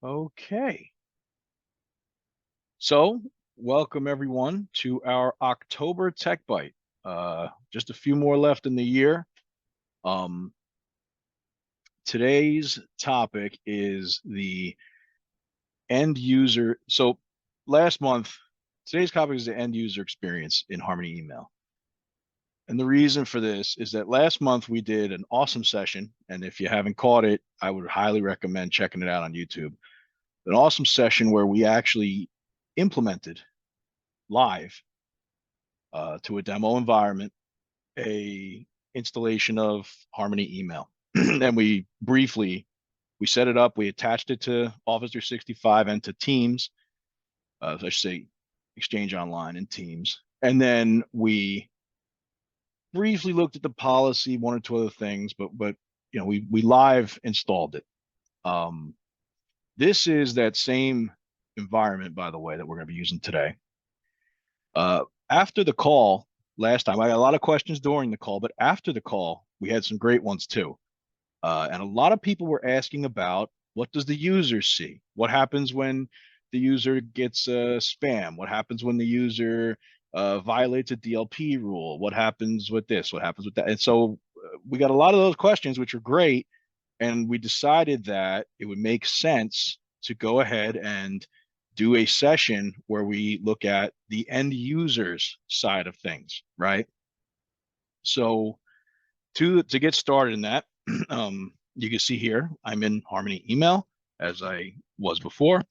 Okay. So, welcome everyone to our October Tech Bite. Just a few more left in the year. Um, Today's topic is the end user. So, last month, today's topic is the end user experience in Harmony Email. And the reason for this is that last month we did an awesome session. And if you haven't caught it, I would highly recommend checking it out on YouTube. An awesome session where we actually implemented live to a demo environment, a installation of Harmony Email. And we set it up, we attached it to Office 365 and to Teams, so I should say Exchange Online and Teams. And then we briefly looked at the policy, one or two other things, but we live installed it. This is that same environment, by the way, that we're going to be using today. After the call last time, I got a lot of questions during the call, but after the call, we had some great ones too. And a lot of people were asking about what does the user see? What happens when the user gets spam? What happens when the user violates a DLP rule? What happens with this? What happens with that? And so we got a lot of those questions, which are great. And we decided that it would make sense to go ahead and do a session where we look at the end users side of things, right? So to get started in that, you can see here, I'm in Harmony Email as I was before.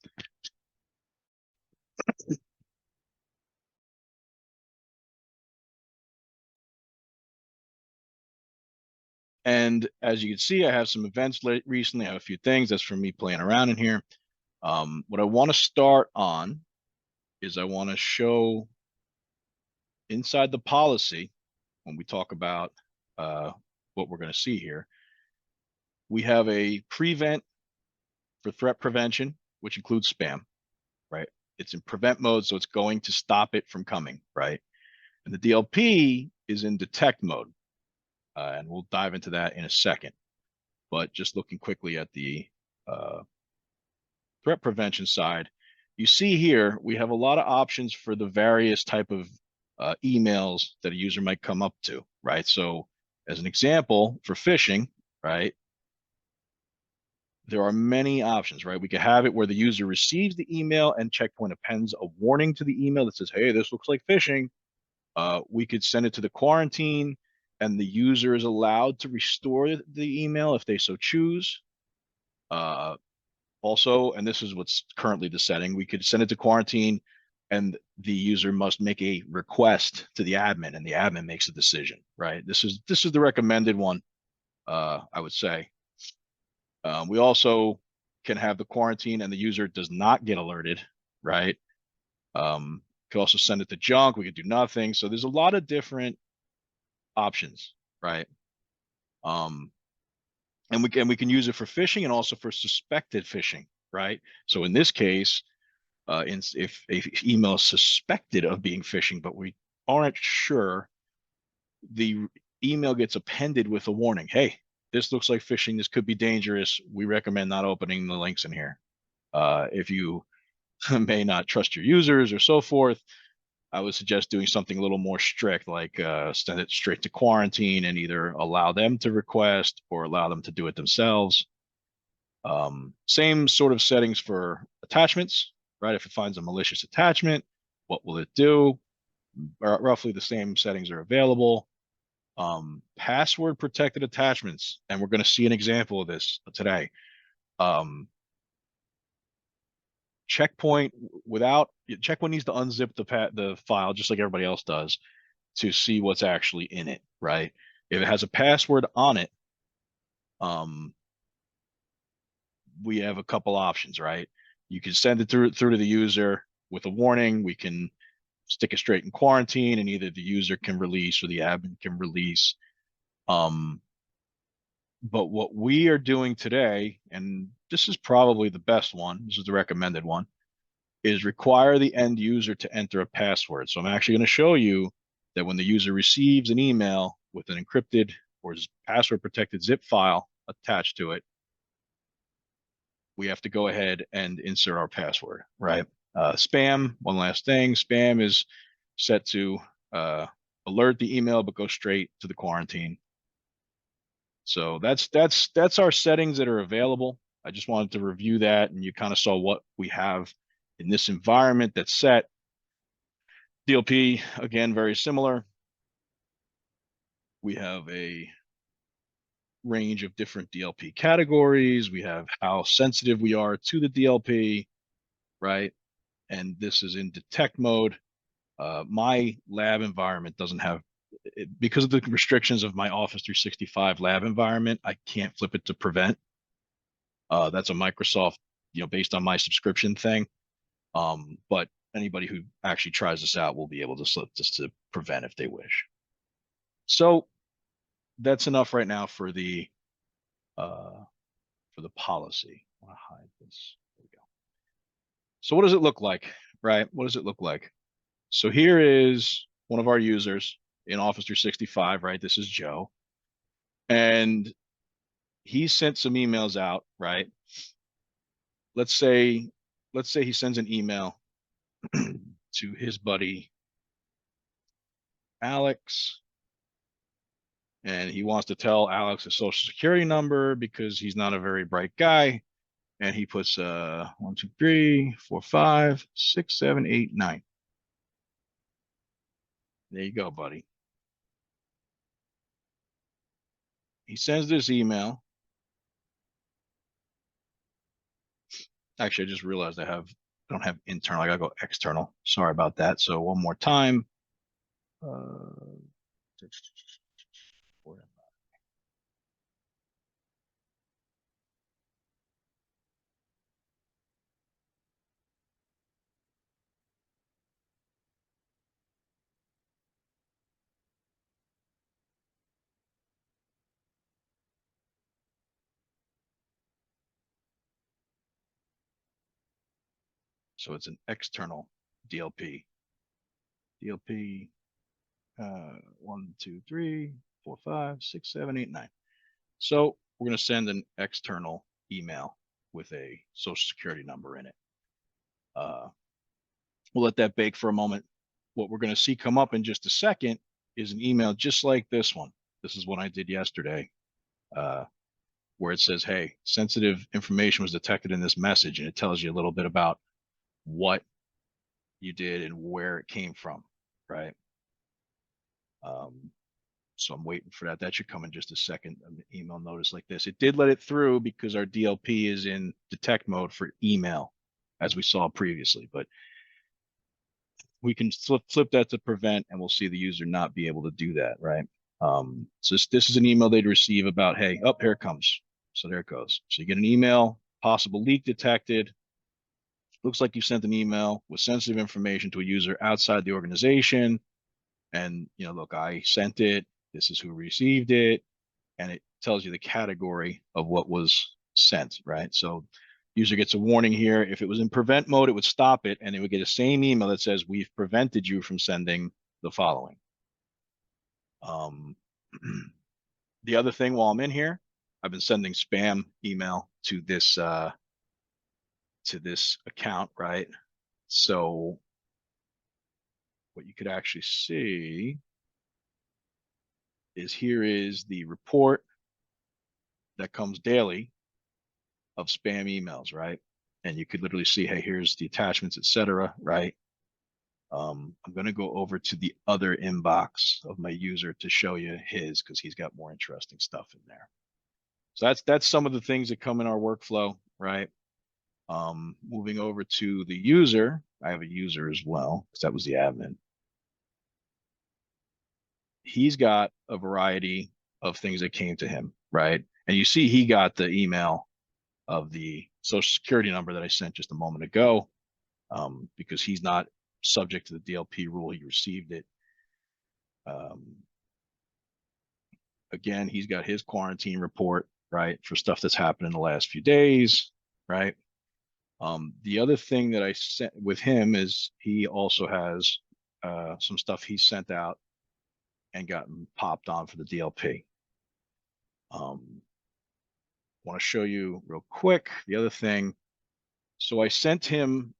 And as you can see, I have some events recently. I have a few things. That's from me playing around in here. What I want to start on is I want to show inside the policy when we talk about what we're going to see here. We have a prevent for threat prevention, which includes spam, right? It's in prevent mode, so it's going to stop it from coming, right? And the DLP is in detect mode. And we'll dive into that in a second. But just looking quickly at the threat prevention side, you see here, we have a lot of options for the various type of emails that a user might come up to, right? So as an example, for phishing, right, there are many options, right? We could have it where the user receives the email and Checkpoint appends a warning to the email that says, hey, this looks like phishing. We could send it to the quarantine and the user is allowed to restore the email if they so choose. Also, and this is what's currently the setting, we could send it to quarantine and the user must make a request to the admin and the admin makes a decision, right? This is the recommended one, I would say. We also can have the quarantine and the user does not get alerted, right? Could also send it to junk. We could do nothing. So there's a lot of different options, right? And we can use it for phishing and also for suspected phishing, right? So in this case, if a email is suspected of being phishing, but we aren't sure, the email gets appended with a warning. Hey, this looks like phishing. This could be dangerous. We recommend not opening the links in here. If you may not trust your users or so forth, I would suggest doing something a little more strict, like send it straight to quarantine and either allow them to request or allow them to do it themselves. Same sort of settings for attachments, right? If it finds a malicious attachment, what will it do? Roughly the same settings are available. Password protected attachments, and we're going to see an example of this today. Checkpoint needs to unzip the file just like everybody else does to see what's actually in it, right? If it has a password on it, we have a couple options, right? You can send it through to the user with a warning. We can stick it straight in quarantine, and either the user can release or the admin can release. But what we are doing today, and this is probably the best one, this is the recommended one, is require the end user to enter a password. So I'm actually going to show you that when the user receives an email with an encrypted or password protected zip file attached to it, we have to go ahead and insert our password, right? Spam, one last thing, spam is set to alert the email, but go straight to the quarantine. So that's our settings that are available. I just wanted to review that, and you kind of saw what we have in this environment that's set. DLP, again, very similar. We have a range of different DLP categories. We have how sensitive we are to the DLP, right? And this is in detect mode. My lab environment doesn't have, because of the restrictions of my Office 365 lab environment, I can't flip it to prevent. That's a Microsoft, based on my subscription thing. But anybody who actually tries this out will be able to slip this to prevent if they wish. So that's enough right now for the policy. I want to hide this. There we go. So what does it look like, right? What does it look like? So here is one of our users in Office 365, right? This is Joe. And he sent some emails out, right? Let's say he sends an email to his buddy Alex, and he wants to tell Alex his social security number because he's not a very bright guy. And he puts 1, 2, 3, 4, 5, 6, 7, 8, 9. There you go, buddy. He sends this email. Actually, I just realized I don't have internal. I gotta go external. Sorry about that. So one more time. Uh, so it's an external DLP. DLP 1, 2, 3, 4, 5, 6, 7, 8, 9. So we're going to send an external email with a social security number in it. We'll let that bake for a moment. What we're going to see come up in just a second is an email just like this one. This is what I did yesterday, where it says, hey, sensitive information was detected in this message, and it tells you a little bit about what you did and where it came from, right? So I'm waiting for that. That should come in just a second. An email notice like this. It did let it through because our DLP is in detect mode for email, as we saw previously. But we can flip that to prevent, and we'll see the user not be able to do that, right? So this is an email they'd receive about, hey, up here it comes. So there it goes. So you get an email, possible leak detected. Looks like you sent an email with sensitive information to a user outside the organization. And, look, I sent it. This is who received it. And it tells you the category of what was sent, right? So user gets a warning here. If it was in prevent mode, it would stop it, and it would get a same email that says, we've prevented you from sending the following. The other thing while I'm in here, I've been sending spam email to this account, right? So what you could actually see is here is the report that comes daily of spam emails, right? And you could literally see, hey, here's the attachments, etc., right? I'm going to go over to the other inbox of my user to show you his, because he's got more interesting stuff in there. So that's some of the things that come in our workflow, right? Moving over to the user, I have a user as well, because that was the admin. He's got a variety of things that came to him, right? And you see he got the email of the social security number that I sent just a moment ago, because he's not subject to the DLP rule. He received it. Again, he's got his quarantine report, right, for stuff that's happened in the last few days, right? The other thing that I sent with him is he also has some stuff he sent out and gotten popped on for the DLP. want to show you real quick the other thing. So I sent him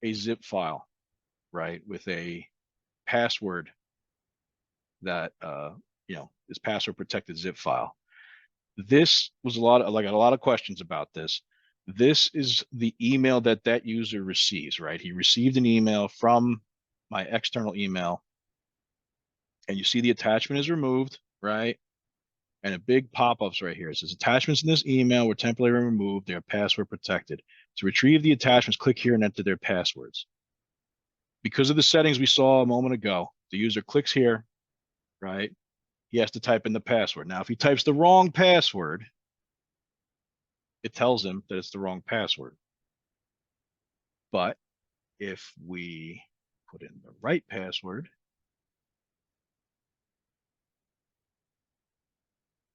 a zip file, right, with a password that is password protected zip file. This was a lot of, like, a lot of questions about this. This is the email that that user receives, right? He received an email from my external email, and you see the attachment is removed, right? And a big pop-ups right here. It says attachments in this email were temporarily removed. They are password protected. To retrieve the attachments, click here and enter their passwords. Because of the settings we saw a moment ago, the user clicks here, right? He has to type in the password. Now, if he types the wrong password, it tells him that it's the wrong password. But if we put in the right password,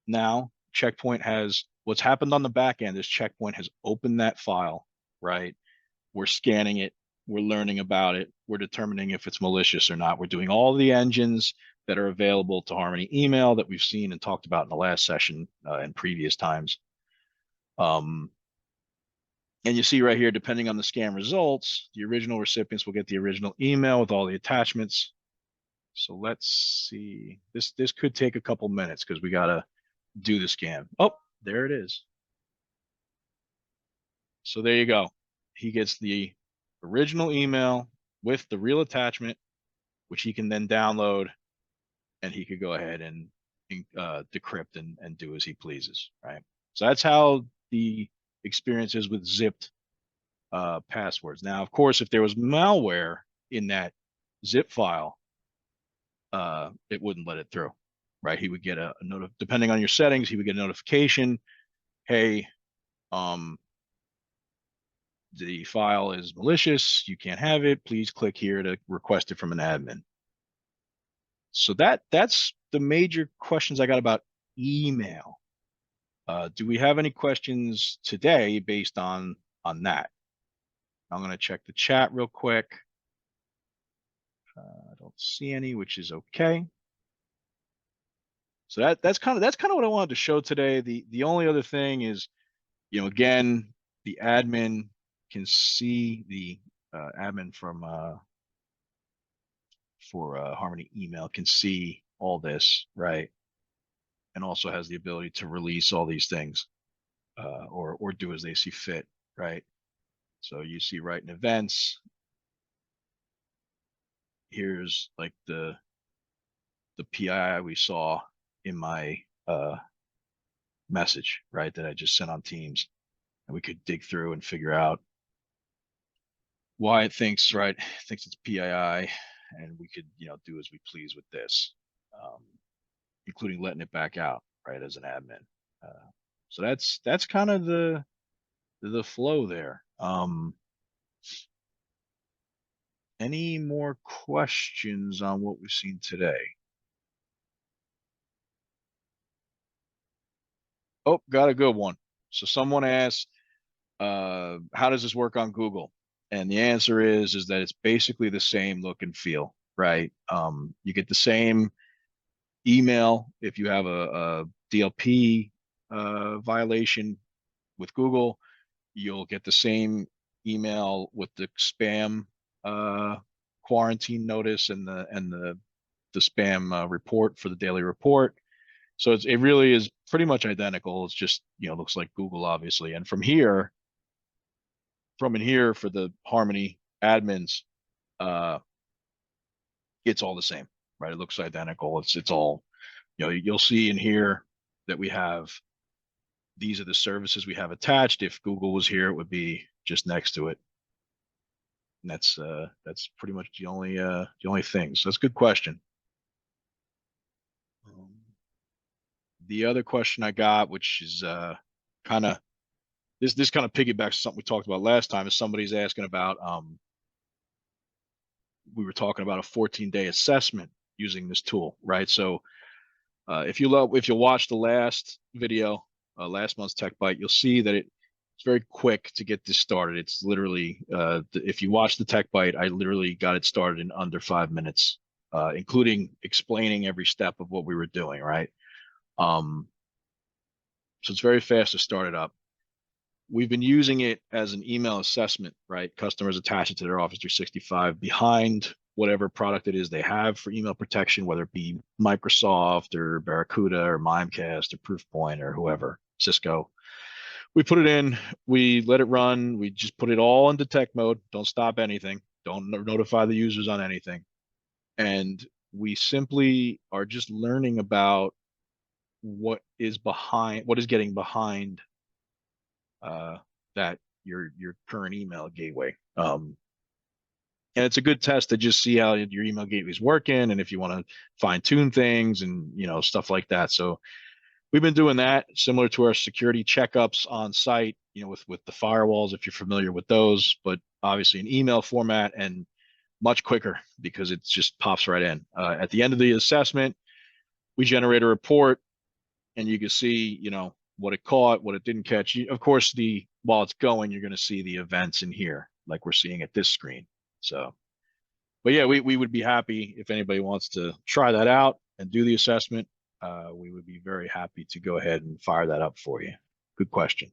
now Checkpoint has, what's happened on the back end is Checkpoint has opened that file, right? We're scanning it, we're learning about it, we're determining if it's malicious or not. We're doing all the engines that are available to Harmony email that we've seen and talked about in the last session and previous times. And you see right here, depending on the scan results, the original recipients will get the original email with all the attachments. So let's see. This could take a couple minutes because we gotta do the scan. Oh, there it is. So there you go. He gets the original email with the real attachment, which he can then download, and he could go ahead and decrypt and do as he pleases, right? So that's how the experience is with zipped passwords. Now, of course, if there was malware in that zip file, it wouldn't let it through, right? He would get a note, depending on your settings, he would get a notification. Hey, the file is malicious. You can't have it. Please click here to request it from an admin. So that's the major questions I got about email. Do we have any questions today based on that? I'm going to check the chat real quick. I don't see any, which is okay. So that's kind of what I wanted to show today. The only other thing is, again, the admin can see the admin from for Harmony email can see all this, right? And also has the ability to release all these things or do as they see fit, right? So you see right in events, here's like the PII we saw in my message, right, that I just sent on Teams. And we could dig through and figure out why it thinks, right, thinks it's PII, and we could, do as we please with this, including letting it back out, right, as an admin. So that's kind of the flow there. Any more questions on what we've seen today? Oh, got a good one. So someone asked, how does this work on Google? And the answer is that it's basically the same look and feel, right? You get the same email if you have a DLP violation with Google. You'll get the same email with the spam quarantine notice and the spam report for the daily report. So it really is pretty much identical. It's just, looks like Google, obviously. And from in here for the Harmony admins, uh, it's all the same, right? It looks identical. It's all, you'll see in here that we have, these are the services we have attached. If Google was here, it would be just next to it. And that's pretty much the only thing. So that's a good question. The other question I got, which is kind of this kind of piggybacks something we talked about last time, is somebody's asking about we were talking about a 14-day assessment using this tool, right? So if you watch the last video, last month's TechByte, you'll see that it's very quick to get this started. It's literally if you watch the TechByte, I literally got it started in under 5 minutes, including explaining every step of what we were doing, right? So it's very fast to start it up. We've been using it as an email assessment, right? Customers attach it to their Office 365 behind whatever product it is they have for email protection, whether it be Microsoft or Barracuda or Mimecast or Proofpoint or whoever, Cisco. We put it in, we let it run, we just put it all into tech mode, don't stop anything, don't notify the users on anything. And we simply are just learning about what is getting behind uh, that your current email gateway. And it's a good test to just see how your email gateway is working, and if you want to fine tune things and stuff like that. So we've been doing that similar to our security checkups on site, with the firewalls, if you're familiar with those, but obviously in email format and much quicker because it just pops right in. At the end of the assessment, we generate a report and you can see, what it caught, what it didn't catch. Of course, while it's going, you're going to see the events in here, like we're seeing at this screen. So, but yeah, we would be happy if anybody wants to try that out and do the assessment. We would be very happy to go ahead and fire that up for you. Good question.